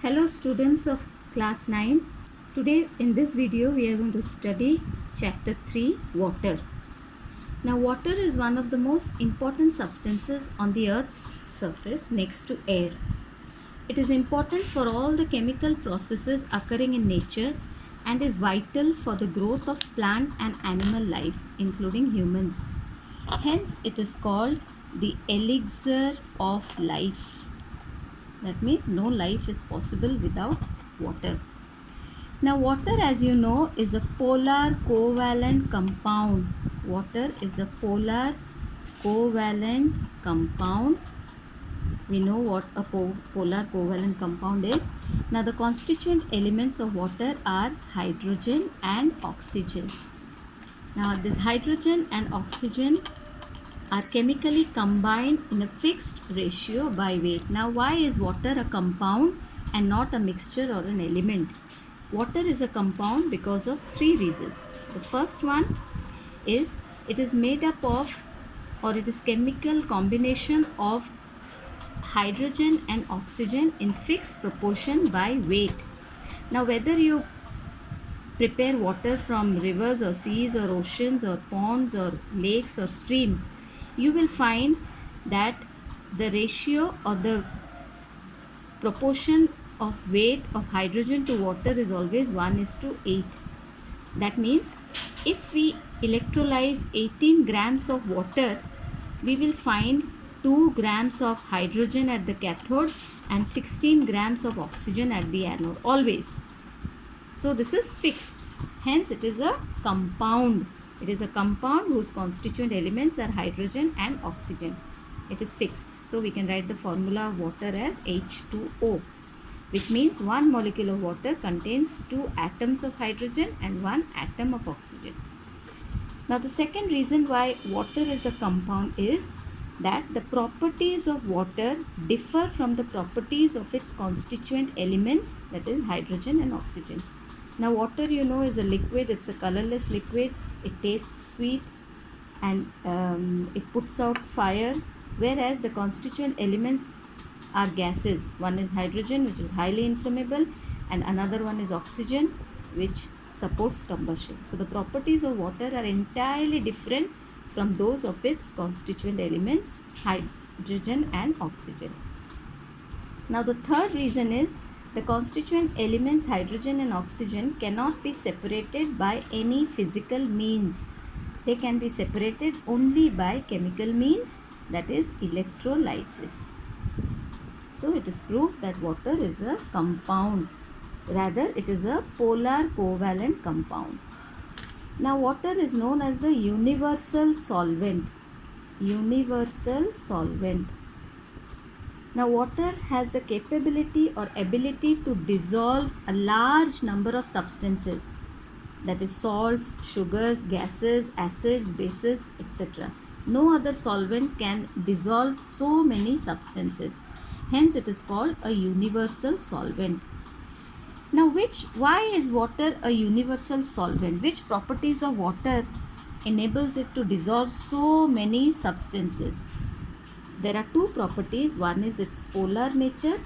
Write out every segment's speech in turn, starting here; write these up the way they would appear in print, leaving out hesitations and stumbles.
Hello students of class 9. Today in this video we are going to study chapter 3, water. Now water is one of the most important substances on the earth's surface next to air. It is important for all the chemical processes occurring in nature and is vital for the growth of plant and animal life including humans. Hence it is called the elixir of life. That means no life is possible without water. Now water, as you know, is a polar covalent compound. Water is a polar covalent compound. We know what a polar covalent compound is. Now the constituent elements of water are hydrogen and oxygen. Now this hydrogen and oxygen are chemically combined in a fixed ratio by weight. Now why is water a compound and not a mixture or an element? Water is a compound because of three reasons. The first one is it is made up of, or it is chemical combination of hydrogen and oxygen in fixed proportion by weight. Now whether you prepare water from rivers or seas or oceans or ponds or lakes or streams, you will find that the ratio or the proportion of weight of hydrogen to water is always 1:8. That means if we electrolyze 18 grams of water, we will find 2 grams of hydrogen at the cathode and 16 grams of oxygen at the anode, always. So this is fixed. Hence it is a compound. It is a compound whose constituent elements are hydrogen and oxygen. It is fixed. So we can write the formula of water as H2O, which means one molecule of water contains 2 atoms of hydrogen and 1 atom of oxygen. Now the second reason why water is a compound is that the properties of water differ from the properties of its constituent elements, that is hydrogen and oxygen. Now water, you know, is a liquid. It's a colorless liquid. It tastes sweet and it puts out fire, whereas the constituent elements are gases. One is hydrogen, which is highly inflammable, and another one is oxygen, which supports combustion. So the properties of water are entirely different from those of its constituent elements, hydrogen and oxygen. Now the third reason is the constituent elements hydrogen and oxygen cannot be separated by any physical means. They can be separated only by chemical means, that is electrolysis. So it is proved that water is a compound. Rather, it is a polar covalent compound. Now water is known as the universal solvent. Universal solvent. Now water has the capability or ability to dissolve a large number of substances, that is salts, sugars, gases, acids, bases, etc. No other solvent can dissolve so many substances. Hence it is called a universal solvent. Now why is water a universal solvent? Which properties of water enables it to dissolve so many substances? There are two properties. One is its polar nature,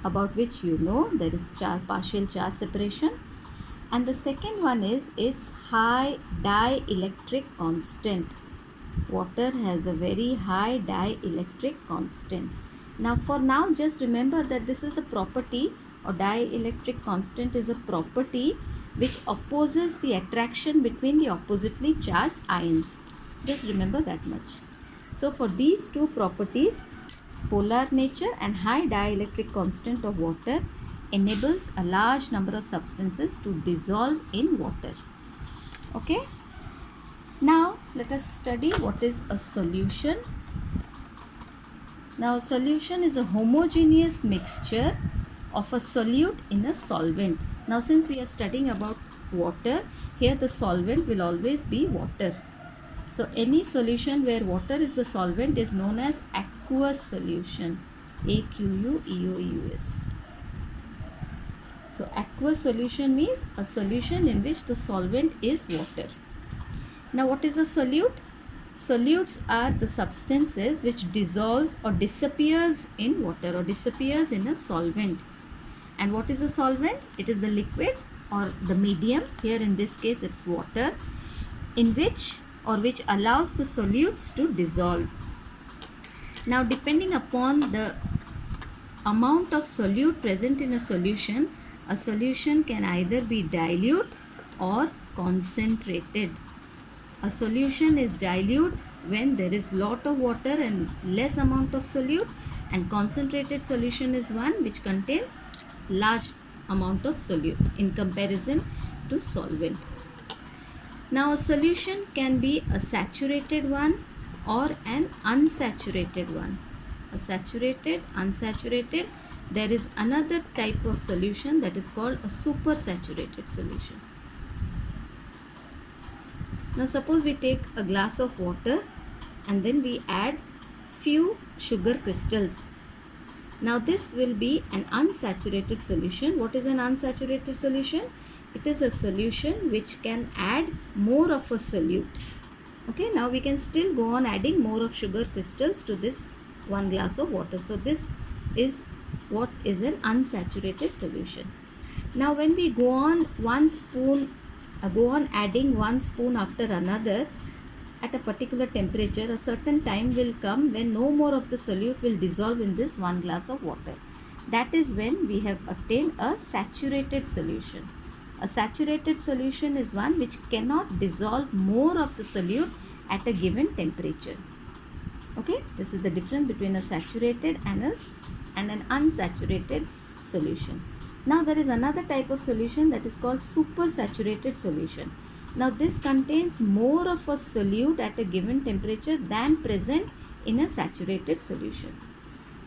about which you know there is partial charge separation, and the second one is its high dielectric constant. Water has a very high dielectric constant. Now for now, just remember that this is a property, or dielectric constant is a property which opposes the attraction between the oppositely charged ions. Just remember that much. So for these two properties, polar nature and high dielectric constant of water enables a large number of substances to dissolve in water. Okay. Now let us study what is a solution. Now a solution is a homogeneous mixture of a solute in a solvent. Now since we are studying about water, here the solvent will always be water. So any solution where water is the solvent is known as aqueous solution. Aqueous. So aqueous solution means a solution in which the solvent is water. Now what is a solute? Solutes are the substances which dissolves or disappears in water or disappears in a solvent. And what is a solvent? It is the liquid or the medium, here in this case it's water, in which allows the solutes to dissolve. Now depending upon the amount of solute present in a solution can either be dilute or concentrated. A solution is dilute when there is lot of water and less amount of solute, and concentrated solution is one which contains large amount of solute in comparison to solvent. Now a solution can be a saturated one or an unsaturated one. A saturated, unsaturated. There is another type of solution that is called a supersaturated solution. Now suppose we take a glass of water and then we add few sugar crystals. Now this will be an unsaturated solution. What is an unsaturated solution? It is a solution which can add more of a solute. Okay, now we can still go on adding more of sugar crystals to this one glass of water. So this is what is an unsaturated solution. Now when we go on adding one spoon after another at a particular temperature, a certain time will come when no more of the solute will dissolve in this one glass of water. That is when we have obtained a saturated solution. A saturated solution is one which cannot dissolve more of the solute at a given temperature. Okay, this is the difference between a saturated and an unsaturated solution. Now there is another type of solution that is called supersaturated solution. Now this contains more of a solute at a given temperature than present in a saturated solution.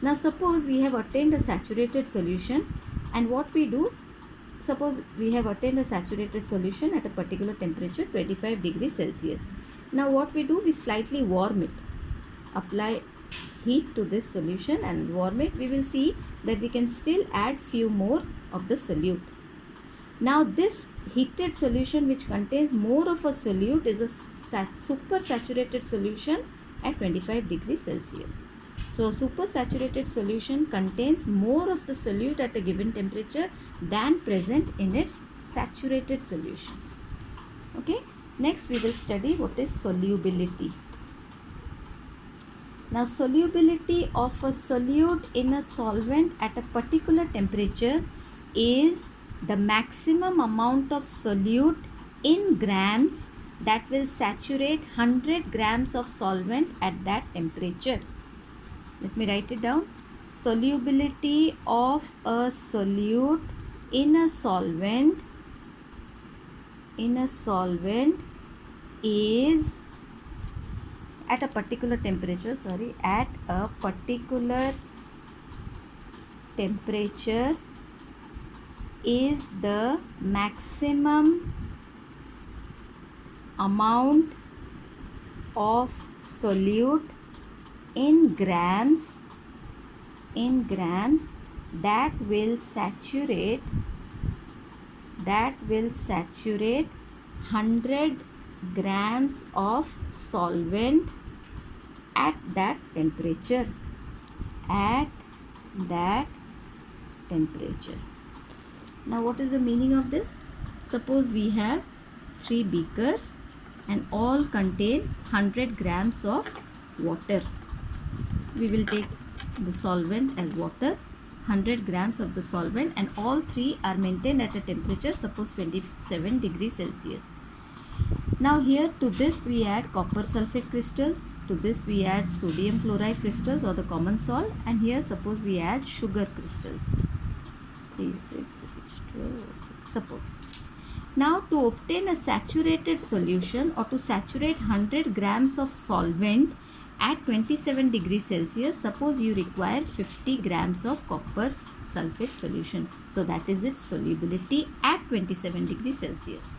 Now suppose we have attained a saturated solution, and what we do, suppose we have attained a saturated solution at a particular temperature 25 degrees Celsius. Now what we do, we slightly warm it, apply heat to this solution and warm it. We will see that we can still add few more of the solute. Now this heated solution which contains more of a solute is a supersaturated solution at 25 degrees Celsius. So a supersaturated solution contains more of the solute at a given temperature than present in its saturated solution. Okay, next we will study what is solubility. Now solubility of a solute in a solvent at a particular temperature is the maximum amount of solute in grams that will saturate 100 grams of solvent at that temperature. Let me write it down. Solubility of a solute in a solvent is at a particular temperature, is the maximum amount of solute in grams that will saturate 100 grams of solvent at that temperature. Now what is the meaning of this? Suppose we have 3 beakers and all contain 100 grams of water. We will take the solvent as water, 100 grams of the solvent, and all 3 are maintained at a temperature, suppose 27 degrees Celsius. Now here to this we add copper sulfate crystals, to this we add sodium chloride crystals or the common salt, and here suppose we add sugar crystals, C6H12O6, suppose. Now to obtain a saturated solution or to saturate 100 grams of solvent at 27 degrees Celsius, suppose you require 50 grams of copper sulfate solution. So that is its solubility at 27 degrees Celsius.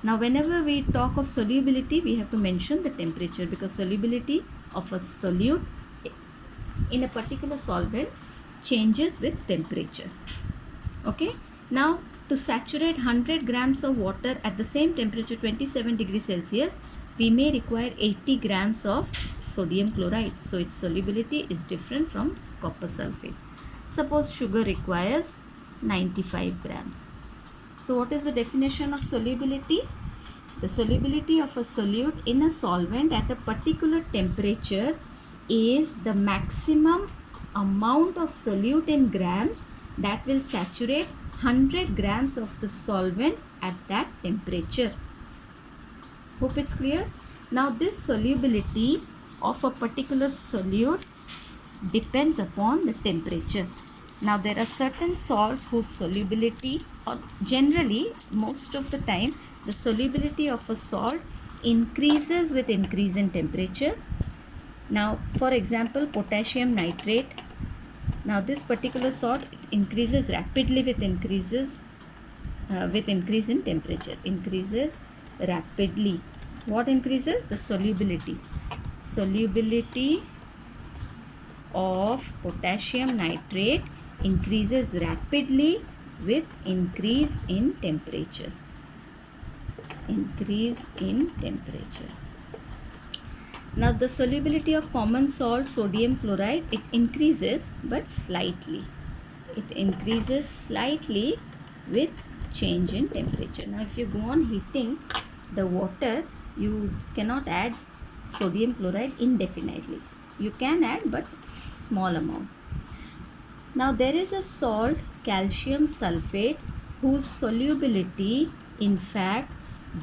Now whenever we talk of solubility, we have to mention the temperature, because solubility of a solute in a particular solvent changes with temperature. Okay. Now to saturate 100 grams of water at the same temperature 27 degrees Celsius, we may require 80 grams of sodium chloride. So its solubility is different from copper sulfate. Suppose sugar requires 95 grams. So what is the definition of solubility? The solubility of a solute in a solvent at a particular temperature is the maximum amount of solute in grams that will saturate 100 grams of the solvent at that temperature. Hope it's clear. Now this solubility of a particular solute depends upon the temperature. Now there are certain salts whose solubility, or generally most of the time, the solubility of a salt increases with increase in temperature. Now for example, potassium nitrate. Now this particular salt increases rapidly with increase in temperature. Increases rapidly. What increases? The solubility. Solubility of potassium nitrate increases rapidly with increase in temperature. Increase in temperature. Now the solubility of common salt sodium chloride, it increases but slightly. It increases slightly with change in temperature. Now if you go on heating the water, you cannot add sodium chloride indefinitely. You can add but small amount. Now there is a salt calcium sulfate whose solubility in fact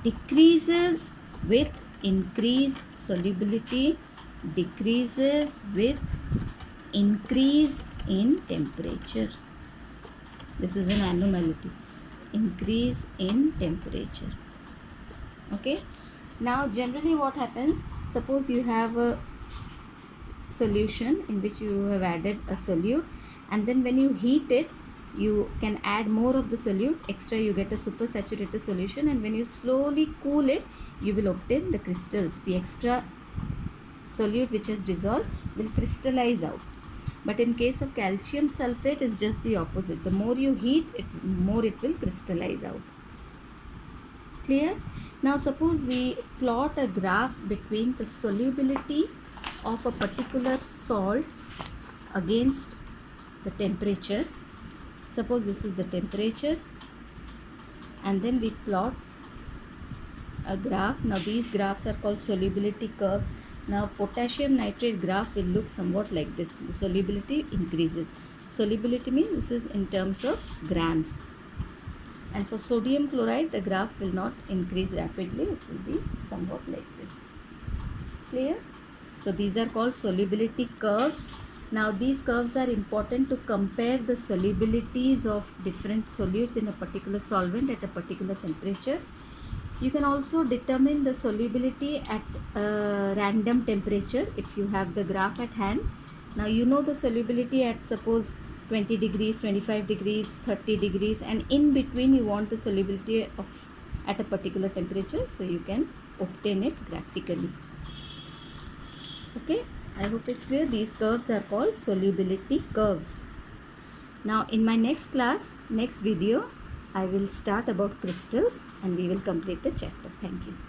decreases with increased solubility, decreases with increase in temperature. This is an anomaly. Increase in temperature. Okay. Now generally what happens, suppose you have a solution in which you have added a solute, and then when you heat it, you can add more of the solute extra, you get a supersaturated solution, and when you slowly cool it, you will obtain the crystals. The extra solute which has dissolved will crystallize out. But in case of calcium sulfate, is just the opposite. The more you heat it, more it will crystallize out. Clear? Now suppose we plot a graph between the solubility of a particular salt against the temperature. Suppose this is the temperature, and then we plot a graph. Now these graphs are called solubility curves. Now potassium nitrate graph will look somewhat like this. The solubility increases. Solubility means this is in terms of grams. And for sodium chloride, the graph will not increase rapidly. It will be somewhat like this. Clear? So these are called solubility curves. Now these curves are important to compare the solubilities of different solutes in a particular solvent at a particular temperature. You can also determine the solubility at a random temperature if you have the graph at hand. Now you know the solubility at suppose 20 degrees, 25 degrees, 30 degrees, and in between you want the solubility of at a particular temperature, so you can obtain it graphically. Okay, I hope it's clear. These curves are called solubility curves. Now in my next class, next video, I will start about crystals and we will complete the chapter. Thank you.